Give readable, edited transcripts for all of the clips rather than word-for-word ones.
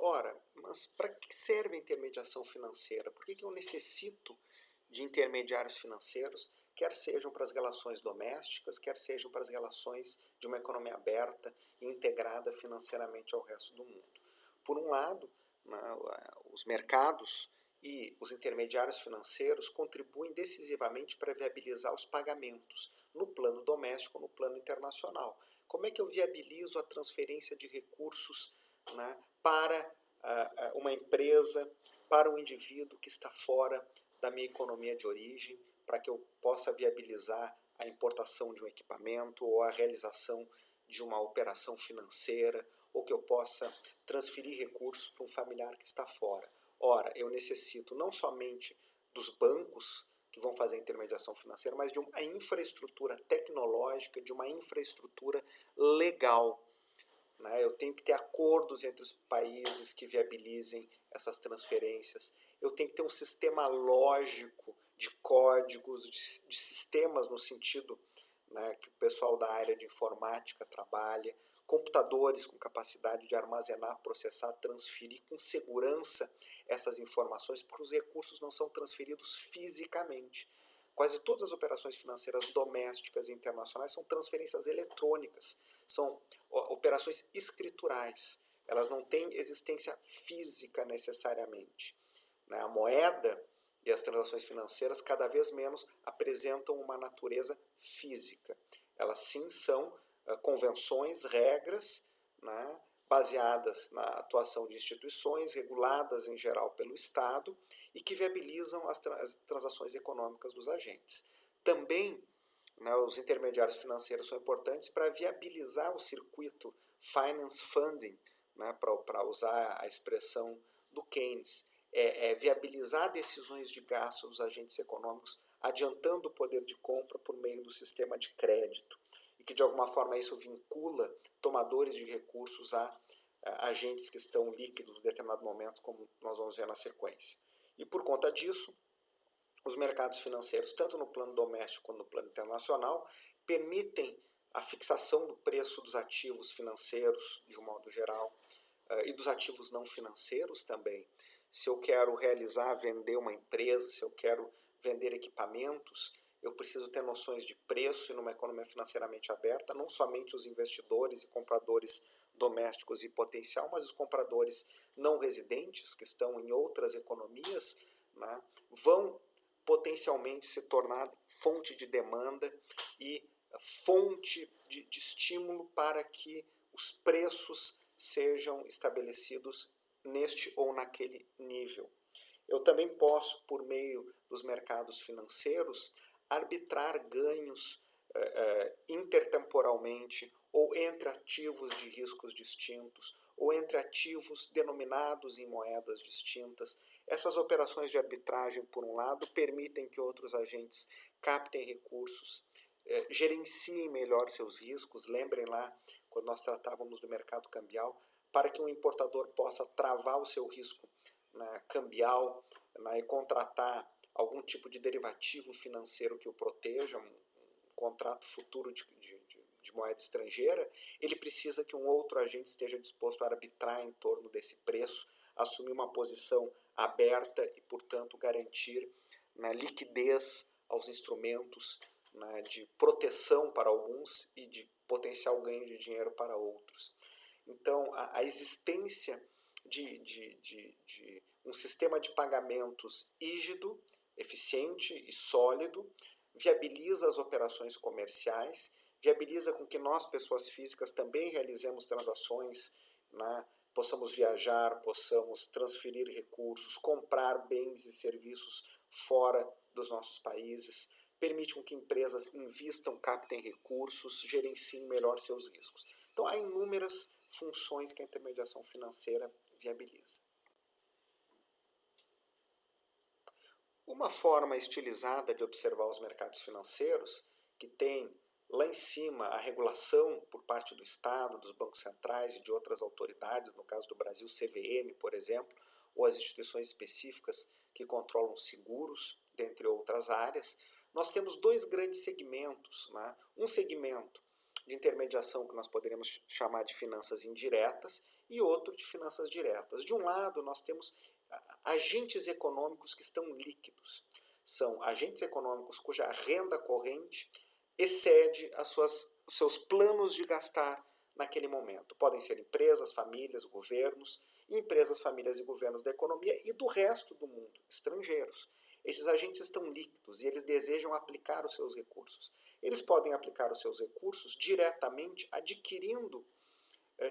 Ora, mas para que serve a intermediação financeira? Por que eu necessito de intermediários financeiros, quer sejam para as relações domésticas, quer sejam para as relações de uma economia aberta e integrada financeiramente ao resto do mundo? Por um lado, né, os mercados e os intermediários financeiros contribuem decisivamente para viabilizar os pagamentos no plano doméstico ou no plano internacional. Como é que eu viabilizo a transferência de recursos, né, para uma empresa, para um indivíduo que está fora da minha economia de origem, para que eu possa viabilizar a importação de um equipamento ou a realização de uma operação financeira, ou que eu possa transferir recursos para um familiar que está fora. Ora, eu necessito não somente dos bancos que vão fazer a intermediação financeira, mas de uma infraestrutura tecnológica, de uma infraestrutura legal. Eu tenho que ter acordos entre os países que viabilizem essas transferências. Eu tenho que ter um sistema lógico de códigos, de sistemas no sentido, né, que o pessoal da área de informática trabalha, computadores com capacidade de armazenar, processar, transferir com segurança essas informações, porque os recursos não são transferidos fisicamente. Quase todas as operações financeiras domésticas e internacionais são transferências eletrônicas, são operações escriturais, elas não têm existência física necessariamente. A moeda e as transações financeiras cada vez menos apresentam uma natureza física. Elas sim são convenções, regras, né, baseadas na atuação de instituições reguladas em geral pelo Estado e que viabilizam as transações econômicas dos agentes. Também, né, os intermediários financeiros são importantes para viabilizar o circuito finance funding, né, para usar a expressão do Keynes, viabilizar decisões de gasto dos agentes econômicos, adiantando o poder de compra por meio do sistema de crédito, e que de alguma forma isso vincula tomadores de recursos a agentes que estão líquidos em determinado momento, como nós vamos ver na sequência. E por conta disso, os mercados financeiros, tanto no plano doméstico quanto no plano internacional, permitem a fixação do preço dos ativos financeiros, de um modo geral, e dos ativos não financeiros também. Se eu quero vender uma empresa, se eu quero vender equipamentos, eu preciso ter noções de preço, e numa economia financeiramente aberta, não somente os investidores e compradores domésticos e potencial, mas os compradores não residentes, que estão em outras economias, né, vão potencialmente se tornar fonte de demanda e fonte de estímulo para que os preços sejam estabelecidos neste ou naquele nível. Eu também posso, por meio dos mercados financeiros, arbitrar ganhos intertemporalmente ou entre ativos de riscos distintos ou entre ativos denominados em moedas distintas. Essas operações de arbitragem, por um lado, permitem que outros agentes captem recursos, gerenciem melhor seus riscos. Lembrem lá, quando nós tratávamos do mercado cambial, para que um importador possa travar o seu risco, né, cambial, né, e contratar algum tipo de derivativo financeiro que o proteja, um contrato futuro de moeda estrangeira, ele precisa que um outro agente esteja disposto a arbitrar em torno desse preço, assumir uma posição aberta e, portanto, garantir, né, liquidez aos instrumentos, né, de proteção para alguns e de potencial ganho de dinheiro para outros. Então, a existência de um sistema de pagamentos rígido, eficiente e sólido viabiliza as operações comerciais, viabiliza com que nós, pessoas físicas, também realizemos transações, né, possamos viajar, possamos transferir recursos, comprar bens e serviços fora dos nossos países, permite com que empresas invistam, captem recursos, gerenciem melhor seus riscos. Então, há inúmeras funções que a intermediação financeira viabiliza. Uma forma estilizada de observar os mercados financeiros, que tem lá em cima a regulação por parte do Estado, dos bancos centrais e de outras autoridades, no caso do Brasil, CVM, por exemplo, ou as instituições específicas que controlam seguros, dentre outras áreas, nós temos dois grandes segmentos, né? Um segmento de intermediação que nós poderíamos chamar de finanças indiretas e outro de finanças diretas. De um lado, nós temos agentes econômicos que estão líquidos. São agentes econômicos cuja renda corrente excede os seus planos de gastar naquele momento. Podem ser empresas, famílias, governos, empresas, famílias e governos da economia e do resto do mundo, estrangeiros. Esses agentes estão líquidos e eles desejam aplicar os seus recursos. Eles podem aplicar os seus recursos diretamente adquirindo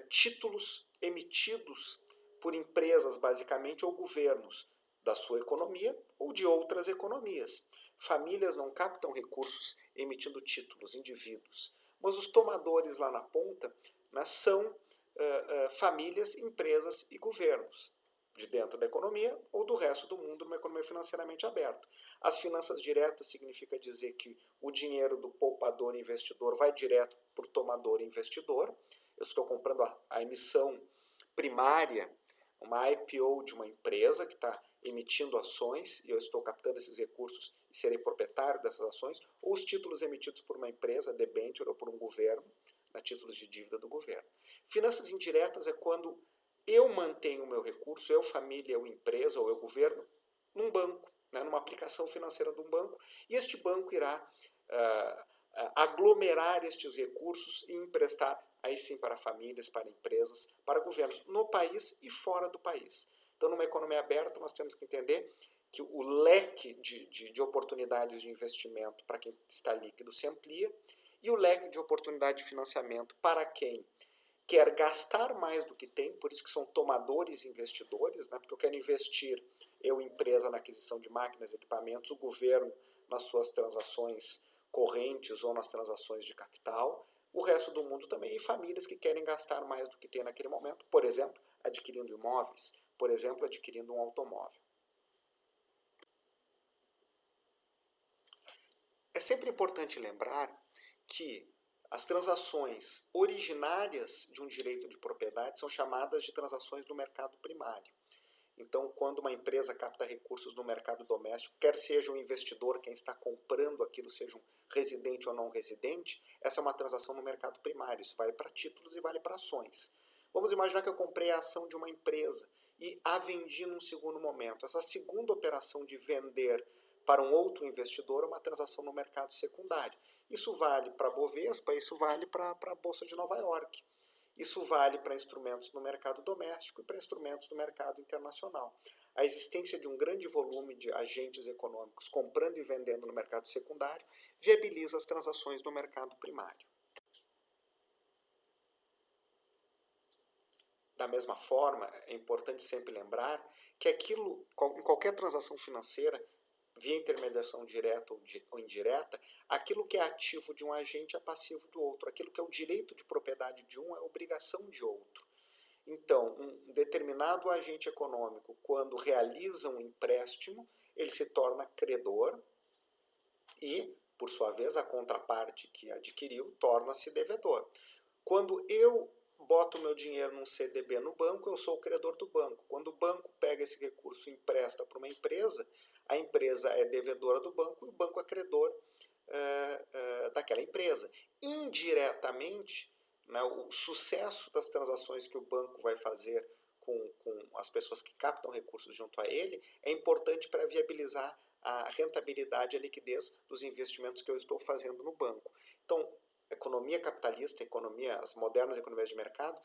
títulos emitidos por empresas, basicamente, ou governos da sua economia ou de outras economias. Famílias não captam recursos emitindo títulos, indivíduos. Mas os tomadores lá na ponta, né, são famílias, empresas e governos de dentro da economia ou do resto do mundo numa economia financeiramente aberta. As finanças diretas significa dizer que o dinheiro do poupador e investidor vai direto para o tomador e investidor. Eu estou comprando a emissão primária, uma IPO de uma empresa que está emitindo ações e eu estou captando esses recursos e serei proprietário dessas ações, ou os títulos emitidos por uma empresa, debenture, ou por um governo, títulos de dívida do governo. Finanças indiretas é quando eu mantenho o meu recurso, eu família, eu empresa ou eu governo, num banco, né, numa aplicação financeira de um banco, e este banco irá aglomerar estes recursos e emprestar aí sim para famílias, para empresas, para governos, no país e fora do país. Então, numa economia aberta, nós temos que entender que o leque de oportunidades de investimento para quem está líquido se amplia e o leque de oportunidade de financiamento para quem quer gastar mais do que tem, por isso que são tomadores e investidores, né? Porque eu quero investir, eu empresa, na aquisição de máquinas e equipamentos, o governo nas suas transações correntes ou nas transações de capital, o resto do mundo também, e famílias que querem gastar mais do que tem naquele momento, por exemplo, adquirindo imóveis, por exemplo, adquirindo um automóvel. É sempre importante lembrar que as transações originárias de um direito de propriedade são chamadas de transações do mercado primário. Então, quando uma empresa capta recursos no mercado doméstico, quer seja um investidor, quem está comprando aquilo, seja um residente ou não residente, essa é uma transação no mercado primário. Isso vale para títulos e vale para ações. Vamos imaginar que eu comprei a ação de uma empresa e a vendi num segundo momento. Essa segunda operação de vender para um outro investidor é uma transação no mercado secundário. Isso vale para a Bovespa, isso vale para a Bolsa de Nova York. Isso vale para instrumentos no mercado doméstico e para instrumentos no mercado internacional. A existência de um grande volume de agentes econômicos comprando e vendendo no mercado secundário viabiliza as transações no mercado primário. Da mesma forma, é importante sempre lembrar que aquilo, em qualquer transação financeira, via intermediação direta ou indireta, aquilo que é ativo de um agente é passivo do outro. Aquilo que é o direito de propriedade de um é obrigação de outro. Então, um determinado agente econômico, quando realiza um empréstimo, ele se torna credor e, por sua vez, a contraparte que adquiriu torna-se devedor. Quando eu boto meu dinheiro num CDB no banco, eu sou o credor do banco. Quando o banco pega esse recurso e empresta para uma empresa, a empresa é devedora do banco e o banco é credor daquela empresa. Indiretamente, né, o sucesso das transações que o banco vai fazer com as pessoas que captam recursos junto a ele é importante para viabilizar a rentabilidade e a liquidez dos investimentos que eu estou fazendo no banco. Então, economia capitalista, as modernas economias de mercado,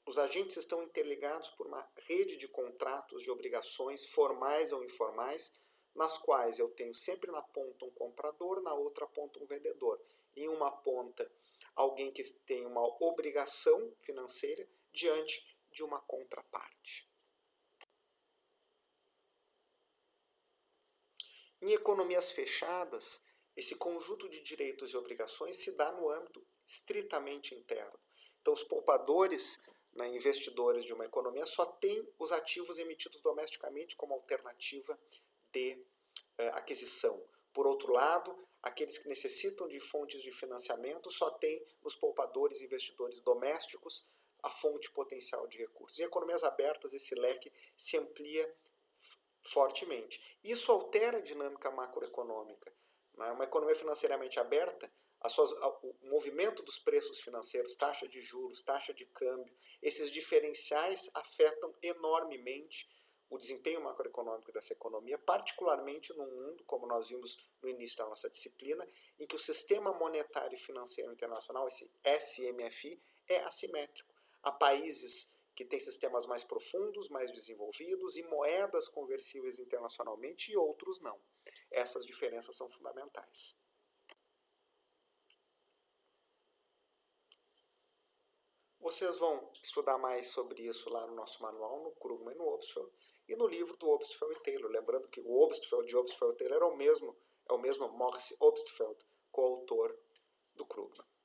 os agentes estão interligados por uma rede de contratos, de obrigações formais ou informais, nas quais eu tenho sempre na ponta um comprador, na outra ponta um vendedor. Em uma ponta, alguém que tem uma obrigação financeira diante de uma contraparte. Em economias fechadas, esse conjunto de direitos e obrigações se dá no âmbito estritamente interno. Então, os poupadores, né, investidores de uma economia, só têm os ativos emitidos domesticamente como alternativa de aquisição. Por outro lado, aqueles que necessitam de fontes de financiamento só têm nos poupadores e investidores domésticos a fonte potencial de recursos. Em economias abertas, esse leque se amplia fortemente. Isso altera a dinâmica macroeconômica. Uma economia financeiramente aberta, o movimento dos preços financeiros, taxa de juros, taxa de câmbio, esses diferenciais afetam enormemente o desempenho macroeconômico dessa economia, particularmente num mundo, como nós vimos no início da nossa disciplina, em que o sistema monetário e financeiro internacional, esse SMFI, é assimétrico. Há países que têm sistemas mais profundos, mais desenvolvidos e moedas conversíveis internacionalmente e outros não. Essas diferenças são fundamentais. Vocês vão estudar mais sobre isso lá no nosso manual, no Krugman e no Obstfeld, e no livro do Obstfeld e Taylor. Lembrando que o Obstfeld de Obstfeld e Taylor é o mesmo Morris Obstfeld, coautor do Krugman.